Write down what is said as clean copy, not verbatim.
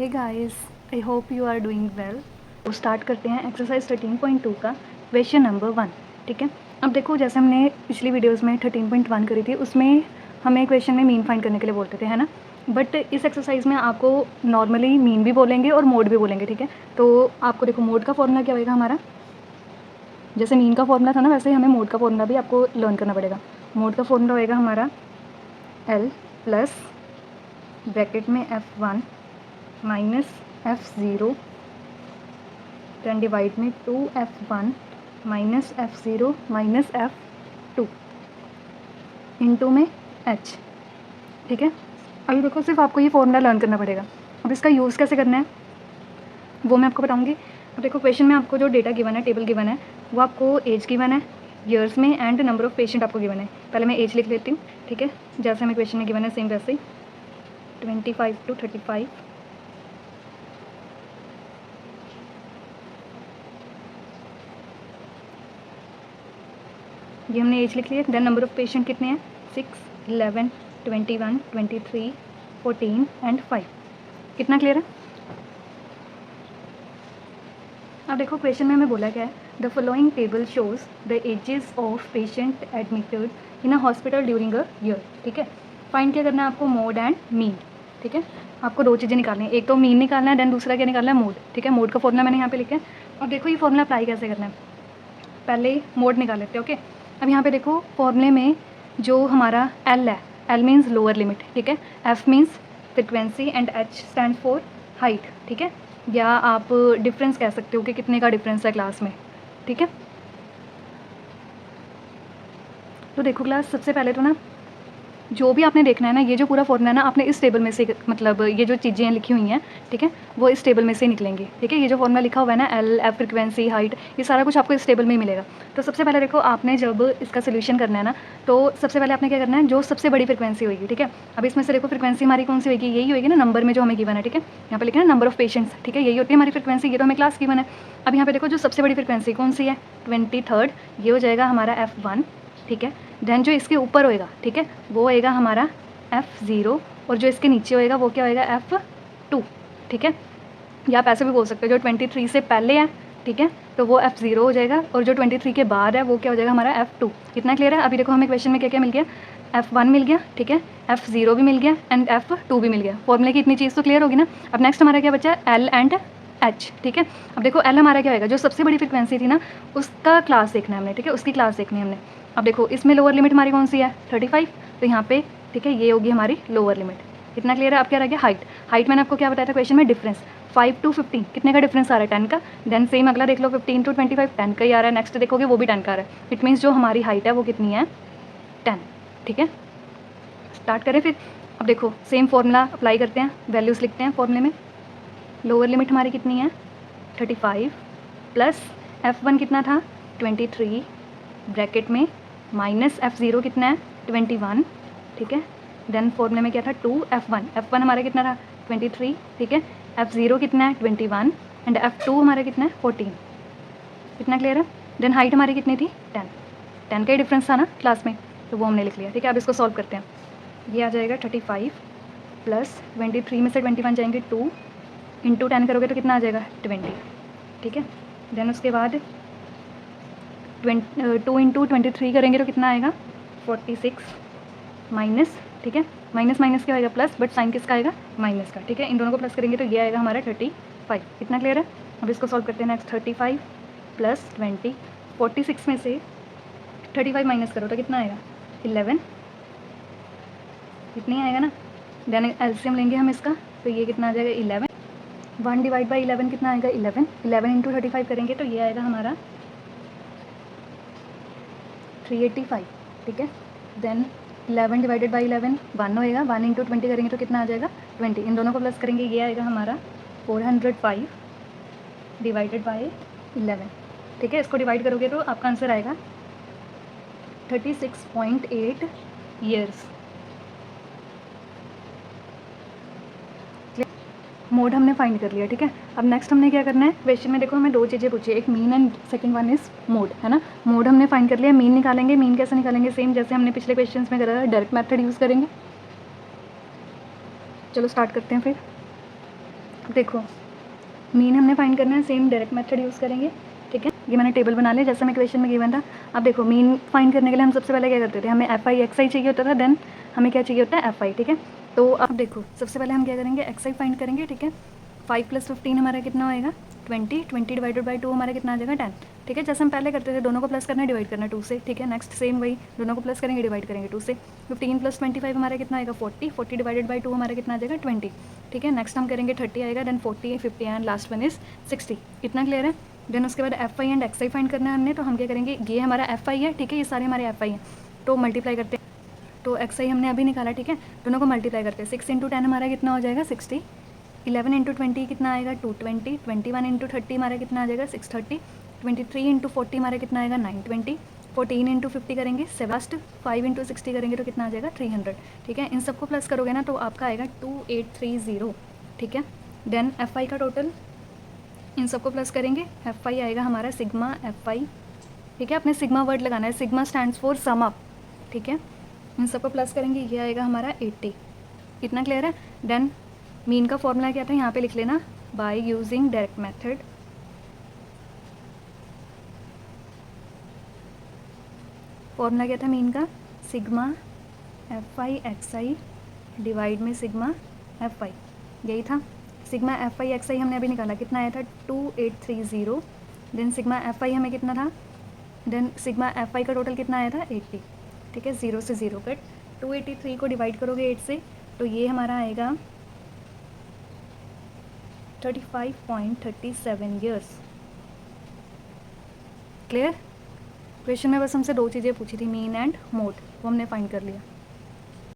Hey guys, I hope you are doing well. तो start करते हैं एक्सरसाइज 13.2 का क्वेश्चन नंबर 1। ठीक है, अब देखो जैसे हमने पिछली वीडियोस में 13.1 करी थी, उसमें हमें क्वेश्चन में मीन फाइंड करने के लिए बोलते थे, है ना। बट इस एक्सरसाइज में आपको नॉर्मली मीन भी बोलेंगे और मोड भी बोलेंगे। ठीक है, तो आपको देखो मोड का फॉर्मूला क्या होगा हमारा, जैसे मीन का फॉर्मूला था ना, वैसे ही हमें मोड का फॉर्मूला भी आपको लर्न करना पड़ेगा। मोड का फॉर्मूला होएगा हमारा L प्लस ब्रैकेट में F1 minus F0 then divide में 2F1 minus F0 minus F2 into में H। ठीक है, अभी देखो सिर्फ आपको ये फॉर्मूला लर्न करना पड़ेगा। अब इसका यूज़ कैसे करना है वो मैं आपको बताऊंगी। अब देखो क्वेश्चन में आपको जो डेटा गिवन है, टेबल गिवन है, वो आपको एज गिवन है ईयर्स में एंड नंबर ऑफ पेशेंट आपको गिवन है। पहले मैं एज लिख लेती हूँ। ठीक है, जैसे हमें क्वेश्चन में गिवन है सेम वैसे ही 25 to 35। ये हमने एज लिख लिया। देन नंबर ऑफ पेशेंट कितने हैं, 6, 11, 21, 23, 14 एंड 5। कितना क्लियर है। अब देखो क्वेश्चन में हमें बोला क्या है, the following table shows the ages of patient admitted in a hospital during a year. ठीक है, फाइंड क्या करना है आपको, मोड एंड मीन। ठीक है, आपको दो चीज़ें निकालनी है, एक तो मीन निकालना है, देन दूसरा क्या निकालना है, मोड। ठीक है, मोड का फॉर्मूला मैंने यहाँ पे लिखा है। और देखो ये फॉर्मूला अप्लाई कैसे करना है, पहले मोड निकाल लेते हैं। ओके, अब यहाँ पे देखो फॉर्मूले में जो हमारा एल है, एल मीन्स लोअर लिमिट। ठीक है, F means frequency and H stand for height. ठीक है, या आप डिफरेंस कह सकते हो कि कितने का डिफरेंस है क्लास में। ठीक है, तो देखो क्लास, सबसे पहले तो ना जो भी आपने देखना है ना, ये जो पूरा फॉर्मूला है ना, आपने इस टेबल में से, मतलब ये जो चीज़ें लिखी हुई हैं, ठीक है, वो इस टेबल में से निकलेंगी। ठीक है, ये जो फॉर्मूला लिखा हुआ है ना, एल एफ फ्रिक्वेंसी हाइट, ये सारा कुछ आपको इस टेबल में ही मिलेगा। तो सबसे पहले देखो आपने जब इसका सोल्यूशन करना है ना, तो सबसे पहले आपने क्या करना है, जो सबसे बड़ी फ्रिक्वेंसी होगी। ठीक है, अब इसमें से देखो फ्रिक्वेंसी हमारी कौन सी होगी, यही होगी ना नंबर में जो हमें गिवन है। ठीक है, यहाँ पे लिखा है नंबर ऑफ पेशेंट्स। ठीक है, यही होती है हमारी फ्रिक्वेंसी, ये तो हमें क्लास गिवन है। अब यहाँ पे देखो जो सबसे बड़ी फ्रिक्वेंसी कौन सी है, 23rd, ये हो जाएगा हमारा F1। ठीक है, देन जो इसके ऊपर होएगा, ठीक है, वो होएगा हमारा F0, और जो इसके नीचे होएगा वो क्या होएगा, F2। ठीक है, या आप ऐसे भी बोल सकते हो, जो 23 से पहले है, ठीक है, तो वो F0 हो जाएगा, और जो 23 के बाद है वो क्या हो जाएगा हमारा F2। कितना क्लियर है। अभी देखो हमें क्वेश्चन में क्या क्या मिल गया, F1 मिल गया, ठीक है, F0 भी मिल गया एंड F2 भी मिल गया। फॉर्मूले की इतनी चीज़ तो क्लियर होगी ना। अब नेक्स्ट हमारा क्या बचा, L एंड H। ठीक है, अब देखो L हमारा क्या होएगा, जो सबसे बड़ी फ्रिक्वेंसी थी ना, उसका क्लास देखना है हमने। ठीक है, उसकी क्लास देखनी है हमने। अब देखो इसमें लोअर लिमिट हमारी कौन सी है, 35, तो यहाँ पे ठीक है ये होगी हमारी लोअर लिमिट। कितना क्लियर है। अब क्या रह गया, हाइट। हाइट मैंने आपको क्या बताया था क्वेश्चन में, डिफरेंस 5 to 15, कितने का डिफरेंस आ रहा है, 10 का। देन सेम अगला देख लो, 15 to 25, 10 का ही आ रहा है। नेक्स्ट देखोगे वो भी 10 का आ रहा है। इट मीन्स जो हमारी हाइट है वो कितनी है, 10। ठीक है, स्टार्ट करें फिर। अब देखो सेम फॉर्मूला अप्लाई करते हैं, वैल्यूज़ लिखते हैं फॉर्मूले में। लोअर लिमिट हमारी कितनी है, 35 प्लस F1 कितना था, 23 ब्रैकेट में माइनस F0 कितना है, 21। ठीक है, देन फॉर्मूले में क्या था, 2F1। F1 हमारा कितना था, 23। ठीक है, F0 कितना है, 21 एंड F2 हमारा कितना है, 14। कितना क्लियर है। देन हाइट हमारी कितनी थी, 10। 10 का ही डिफरेंस था ना क्लास में, तो वो हमने लिख लिया। ठीक है, अब इसको सॉल्व करते हैं। ये आ जाएगा 35 प्लस 23 में से 21 जाएंगे 2 इंटू 10 करोगे तो कितना आ जाएगा, 20। ठीक है, देन उसके बाद 2 इंटू 23 करेंगे तो कितना आएगा, 46 माइनस। ठीक है, माइनस माइनस क्या आएगा, प्लस, बट साइन किसका आएगा, माइनस का। ठीक है, इन दोनों को प्लस करेंगे तो ये आएगा हमारा 35। कितना क्लियर है। अब इसको सॉल्व करते हैं नेक्स्ट, 35 प्लस 20, 46 में से 35 माइनस करो तो कितना आएगा, 11। इतनी आएगा ना। देन एलसीएम लेंगे हम इसका, तो ये कितना आ जाएगा, 11। 1 डिवाइड बाई 11 कितना आएगा, 11। 11 इंटू 35 करेंगे तो ये आएगा हमारा 385। ठीक है, देन 11 डिवाइडेड बाई 11 1 होएगा। 1 इंटू 20 करेंगे तो कितना आ जाएगा, 20। इन दोनों को प्लस करेंगे, ये आएगा हमारा 405 डिवाइडेड बाई 11। ठीक है, इसको डिवाइड करोगे तो आपका आंसर आएगा 36.8 ईयर्स। मोड हमने फाइंड कर लिया। ठीक है, अब नेक्स्ट हमने क्या करना है, क्वेश्चन में देखो हमें दो चीज़ें पूछी है, एक mean and second one is mode, है ना। मोड हमने फाइंड कर लिया, मीन निकालेंगे। मीन कैसे निकालेंगे, सेम जैसे हमने पिछले क्वेश्चंस में करा था, डायरेक्ट मेथड यूज़ करेंगे। चलो स्टार्ट करते हैं फिर। देखो मीन हमने फाइंड करना है, सेम डायरेक्ट मेथड यूज़ करेंगे, ठीक है। ये मैंने टेबल बना लिया जैसा मैं इक्वेशन में गिवन था। अब देखो मीन फाइंड करने के लिए हम सबसे पहले क्या करते थे, हमें एफ आई एक्स आई चाहिए होता था, देन हमें क्या चाहिए होता है एफ आई, ठीक है। तो अब देखो सबसे पहले हम क्या करेंगे, एक्स आई फाइंड करेंगे, ठीक है। 5 + 15 हमारा कितना होएगा 20, 20 डिवाइडेड बाई 2 हमारा कितना आ जाएगा 10, ठीक है। जैसे हम पहले करते थे, दोनों को प्लस करना है, डिवाइड करना 2 से, ठीक है। नेक्स्ट सेम वही, दोनों को प्लस करेंगे, डिवाइड करेंगे 2 से। 15 + 25 हमारा कितना आएगा 40, 40 डिवाइडेड बाई 2 हमारा कितना आ जाएगा 20, ठीक है। नेक्स्ट हम करेंगे 30 आएगा, then 40, 50 and last one is 60। इतना क्लियर है। देन उसके बाद F I and X I find करना है हमने, तो हम क्या करेंगे, ये हमारा एफ आई है, ठीक है, ये सारे हमारे एफ आई हैं, तो मल्टीप्लाई करते हैं। तो एक्स आई हमने अभी निकाला, ठीक है, दोनों को मल्टीप्लाई करते हैं। 6 × 10 हमारा कितना हो जाएगा 60, 11 × 20 कितना आएगा 220, 21 × 30 हमारा कितना आ जाएगा 630, 23 × 40 हमारा कितना आएगा 920, 14 × 50 करेंगे 7, 5 × 60 करेंगे तो कितना आ जाएगा 300, ठीक है। इन सबको प्लस करोगे ना तो आपका आएगा 2830, ठीक है। देन एफ आई का टोटल, इन सबको प्लस करेंगे, एफ आई आएगा हमारा सिग्मा एफ आई, ठीक है। अपने सिग्मा वर्ड लगाना है, sigma stands for sum up, ठीक है। इन सबको प्लस करेंगे, ये आएगा हमारा 80। इतना क्लियर है। देन मीन का फॉर्मूला क्या था, यहाँ पे लिख लेना, by using direct method. Formula क्या था मीन का, sigma F I x I divide में सिग्मा एफ आई, यही था। सिग्मा एफ आई एक्स आई हमने अभी निकाला, कितना आया था 2830। देन सिग्मा एफ आई हमें कितना था, देन सिग्मा एफ आई का टोटल कितना आया था 80, ठीक है। 0 से 0 कट, 283 को डिवाइड करोगे 8 से तो ये हमारा आएगा 35.37 ईयर्स। क्लियर। क्वेश्चन में बस हमसे दो चीज़ें पूछी थी, मीन एंड मोड, वो हमने फाइंड कर लिया।